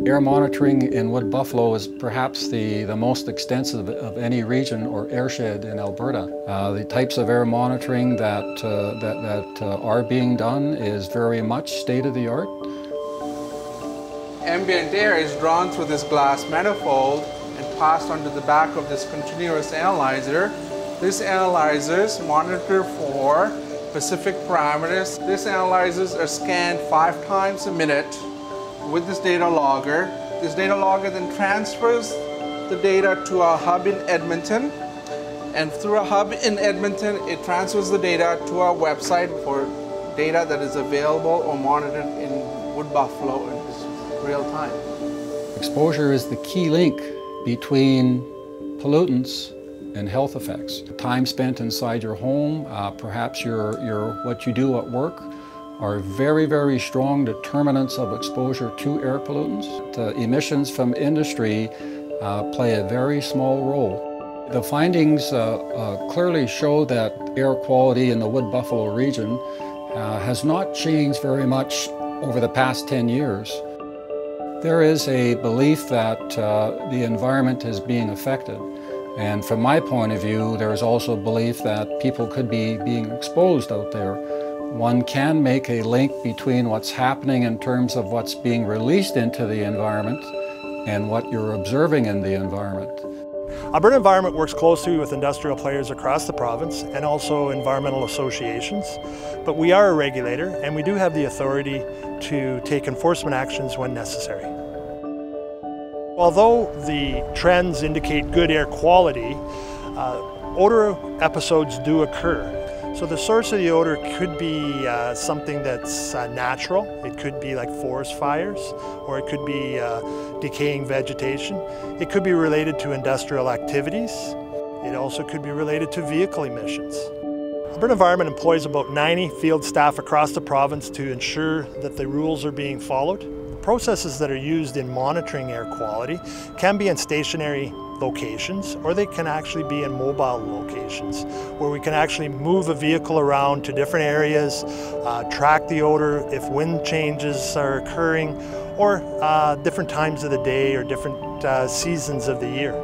Air monitoring in Wood Buffalo is perhaps the most extensive of any region or airshed in Alberta. The types of air monitoring that are being done is very much state-of-the-art. Ambient air is drawn through this glass manifold and passed onto the back of this continuous analyzer. These analyzers monitor for specific parameters. These analyzers are scanned 5 times a minute with this data logger. This data logger then transfers the data to a hub in Edmonton, and through a hub in Edmonton it transfers the data to our website for data that is available or monitored in Wood Buffalo in real time. Exposure is the key link between pollutants and health effects. The time spent inside your home, perhaps what you do at work, are very, very strong determinants of exposure to air pollutants. The emissions from industry play a very small role. The findings clearly show that air quality in the Wood Buffalo region has not changed very much over the past 10 years. There is a belief that the environment is being affected. And from my point of view, there is also belief that people could be being exposed out there. One can make a link between what's happening in terms of what's being released into the environment and what you're observing in the environment. Alberta Environment works closely with industrial players across the province and also environmental associations, but we are a regulator and we do have the authority to take enforcement actions when necessary. Although the trends indicate good air quality, odor episodes do occur. So the source of the odor could be something that's natural. It could be like forest fires, or it could be decaying vegetation. It could be related to industrial activities. It also could be related to vehicle emissions. Alberta Environment employs about 90 field staff across the province to ensure that the rules are being followed. The processes that are used in monitoring air quality can be in stationary locations, or they can actually be in mobile locations where we can actually move a vehicle around to different areas, track the odor if wind changes are occurring, or different times of the day or different seasons of the year.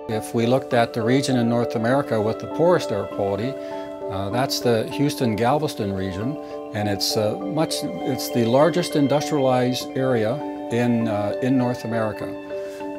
If we looked at the region in North America with the poorest air quality, that's the Houston-Galveston region, and it's the largest industrialized area in North America.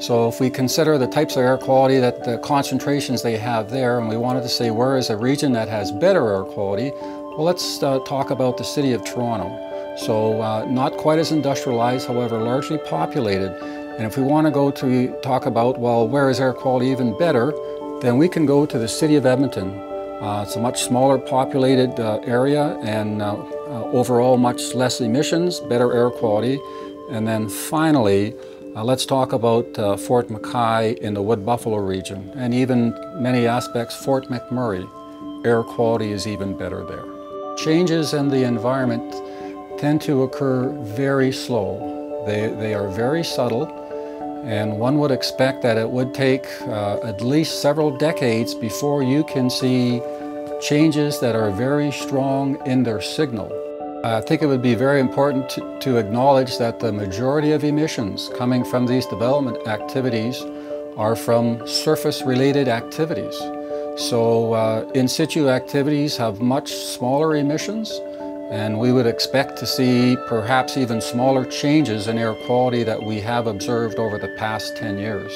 So if we consider the types of air quality, that the concentrations they have there, and we wanted to say where is a region that has better air quality, well, let's talk about the city of Toronto. So not quite as industrialized, however largely populated. And if we want to go to talk about, well, where is air quality even better, then we can go to the city of Edmonton. It's a much smaller populated area, and overall much less emissions, better air quality. And then finally, let's talk about Fort McMurray in the Wood Buffalo region, and even many aspects Fort McMurray. Air quality is even better there. Changes in the environment tend to occur very slow. They are very subtle, and one would expect that it would take at least several decades before you can see changes that are very strong in their signal. I think it would be very important to acknowledge that the majority of emissions coming from these development activities are from surface-related activities. So in situ activities have much smaller emissions, and we would expect to see perhaps even smaller changes in air quality that we have observed over the past 10 years.